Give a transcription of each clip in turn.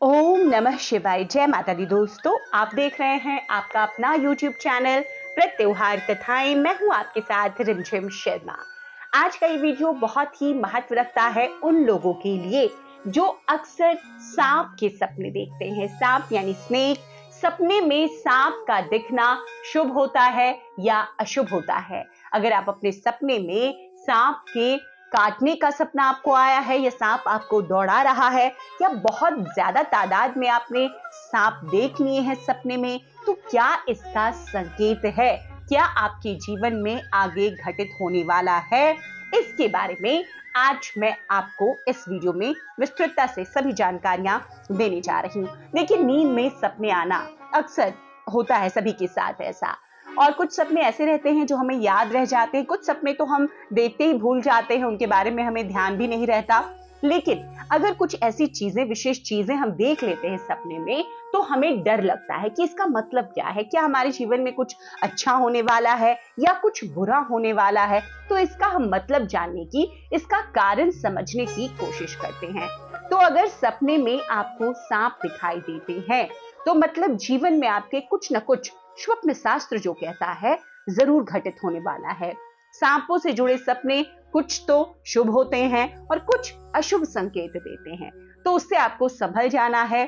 ओम नमः शिवाय। जय माता दी। दोस्तों, आप देख रहे हैं आपका अपना YouTube चैनल प्रत्योहार कथाएं। मैं हूं आपके साथ रिमझिम शर्मा। आज का ये वीडियो बहुत ही महत्व रखता है उन लोगों के लिए जो अक्सर सांप के सपने देखते हैं। सांप यानी स्नेक। सपने में सांप का दिखना शुभ होता है या अशुभ होता है। अगर आप अपने सपने में सांप के काटने का सपना आपको आया है या सांप आपको दौड़ा रहा है या बहुत ज्यादा तादाद में आपने सांप देख लिए हैं सपने में, तो क्या इसका संकेत है? क्या आपके जीवन में आगे घटित होने वाला है? इसके बारे में आज मैं आपको इस वीडियो में विस्तृतता से सभी जानकारियां देने जा रही हूं। देखिए, नींद में सपने आना अक्सर होता है सभी के साथ ऐसा, और कुछ सपने ऐसे रहते हैं जो हमें याद रह जाते हैं। कुछ सपने तो हम देखते ही भूल जाते हैं, उनके बारे में हमें ध्यान भी नहीं रहता। लेकिन अगर कुछ ऐसी चीजें, विशेष चीजें हम देख लेते हैं सपने में, तो हमें डर लगता है कि इसका मतलब क्या है। क्या हमारे जीवन में कुछ अच्छा होने वाला है या कुछ बुरा होने वाला है? तो इसका हम मतलब जानने की, इसका कारण समझने की कोशिश करते हैं। तो अगर सपने में आपको सांप दिखाई देते हैं, तो मतलब जीवन में आपके कुछ न कुछ, स्वप्न शास्त्र जो कहता है, जरूर घटित होने वाला है। सांपों से जुड़े सपने कुछ तो शुभ होते हैं और कुछ अशुभ संकेत देते हैं, तो उससे आपको संभल जाना है।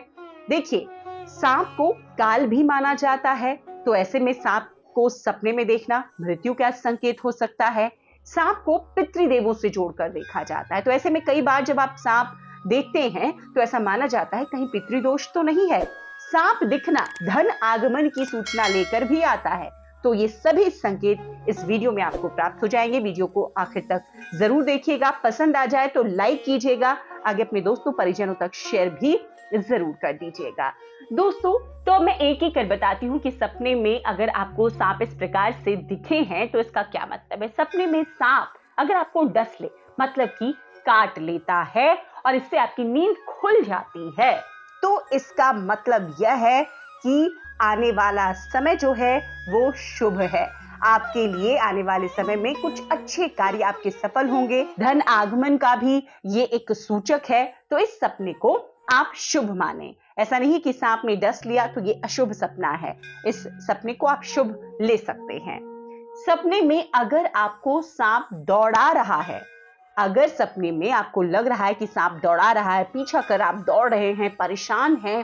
देखिए, सांप को काल भी माना जाता है, तो ऐसे में सांप को सपने में देखना मृत्यु का संकेत हो सकता है। सांप को पितृदेवों से जोड़कर देखा जाता है, तो ऐसे में कई बार जब आप सांप देखते हैं तो ऐसा माना जाता है कहीं पितृदोष तो नहीं है। सांप दिखना धन आगमन की सूचना लेकर भी आता है। तो ये सभी संकेत इस वीडियो में आपको प्राप्त हो जाएंगे। वीडियो को आखिर तक जरूर देखिएगा। पसंद आ जाए तो लाइक कीजिएगा, आगे अपने दोस्तों परिजनों तक शेयर भी जरूर कर दीजिएगा। दोस्तों, तो मैं एक एक कर बताती हूँ कि सपने में अगर आपको सांप इस प्रकार से दिखे हैं तो इसका क्या मतलब है। सपने में सांप अगर आपको डस ले, मतलब कि काट लेता है और इससे आपकी नींद खुल जाती है, तो इसका मतलब यह है कि आने वाला समय जो है वो शुभ है। आपके लिए आने वाले समय में कुछ अच्छे कार्य आपके सफल होंगे। धन आगमन का भी ये एक सूचक है, तो इस सपने को आप शुभ माने। ऐसा नहीं कि सांप ने डस लिया तो ये अशुभ सपना है। इस सपने को आप शुभ ले सकते हैं। सपने में अगर आपको सांप दौड़ा रहा है, अगर सपने में आपको लग रहा है कि सांप दौड़ा रहा है, पीछा कर आप दौड़ रहे हैं, परेशान हैं,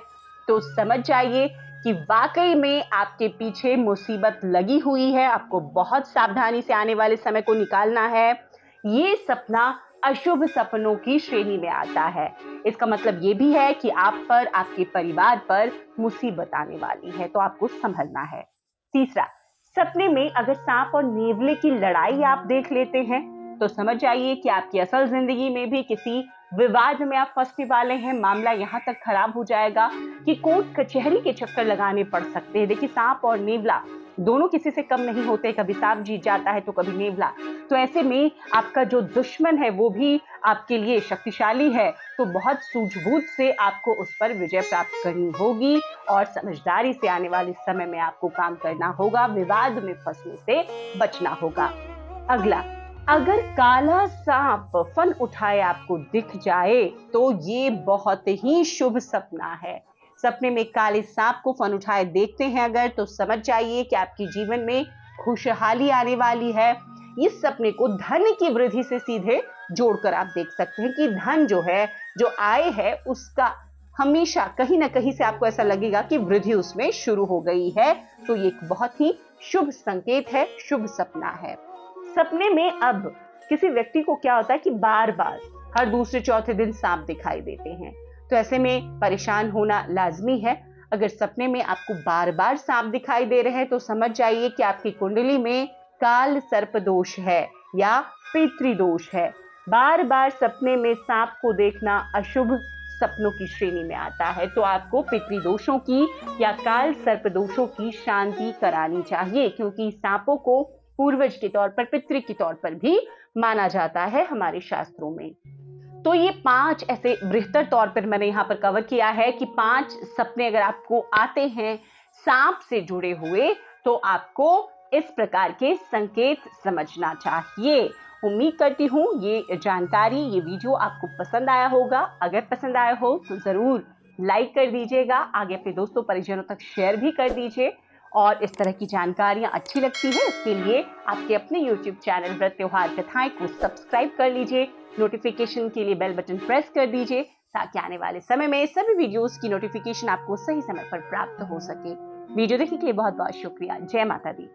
तो समझ जाइए कि वाकई में आपके पीछे मुसीबत लगी हुई है। आपको बहुत सावधानी से आने वाले समय को निकालना है। ये सपना अशुभ सपनों की श्रेणी में आता है। इसका मतलब ये भी है कि आप पर, आपके परिवार पर मुसीबत आने वाली है, तो आपको संभलना है। तीसरा, सपने में अगर सांप और नेवले की लड़ाई आप देख लेते हैं, तो समझ जाइए कि आपकी असल जिंदगी में भी किसी विवाद में आप फंसने वाले हैं। मामला यहां तक खराब हो जाएगा कि कोर्ट कचहरी के चक्कर लगाने पड़ सकते हैं। देखिए, सांप और नेवला दोनों किसी से कम नहीं होते। कभी सांप जीत जाता है तो कभी नेवला। तो ऐसे में आपका जो दुश्मन है वो भी आपके लिए शक्तिशाली है, तो बहुत सूझबूझ से आपको उस पर विजय प्राप्त करनी होगी और समझदारी से आने वाले समय में आपको काम करना होगा। विवाद में फंसने से बचना होगा। अगला, अगर काला सांप फन उठाए आपको दिख जाए, तो ये बहुत ही शुभ सपना है। सपने में काले सांप को फन उठाए देखते हैं अगर, तो समझ जाइए कि आपके जीवन में खुशहाली आने वाली है। इस सपने को धन की वृद्धि से सीधे जोड़कर आप देख सकते हैं कि धन जो है, जो आय है, उसका हमेशा कहीं ना कहीं से आपको ऐसा लगेगा कि वृद्धि उसमें शुरू हो गई है। तो ये एक बहुत ही शुभ संकेत है, शुभ सपना है। सपने में अब किसी व्यक्ति को क्या होता है कि बार बार हर दूसरे चौथे दिन सांप दिखाई देते हैं, तो ऐसे में परेशान होना लाजमी है। अगर सपने में आपको बार बार सांप दिखाई दे रहे हैं, तो समझ जाइए कि आपकी कुंडली में काल सर्प दोष है या पितृदोष है। बार बार सपने में सांप को देखना अशुभ सपनों की श्रेणी में आता है, तो आपको पितृदोषों की या काल सर्प दोषों की शांति करानी चाहिए, क्योंकि सांपों को पूर्वज के तौर पर, पितृ के तौर पर भी माना जाता है हमारे शास्त्रों में। तो ये 5 ऐसे बृहत्तर तौर पर मैंने यहाँ पर कवर किया है कि 5 सपने अगर आपको आते हैं सांप से जुड़े हुए, तो आपको इस प्रकार के संकेत समझना चाहिए। उम्मीद करती हूँ ये जानकारी, ये वीडियो आपको पसंद आया होगा। अगर पसंद आया हो तो जरूर लाइक कर दीजिएगा, आगे अपने दोस्तों परिजनों तक शेयर भी कर दीजिए। और इस तरह की जानकारियां अच्छी लगती है, इसके लिए आपके अपने YouTube चैनल व्रत त्योहार कथाएं को सब्सक्राइब कर लीजिए। नोटिफिकेशन के लिए बेल बटन प्रेस कर दीजिए ताकि आने वाले समय में सभी वीडियोस की नोटिफिकेशन आपको सही समय पर प्राप्त हो सके। वीडियो देखने के लिए बहुत बहुत शुक्रिया। जय माता दी।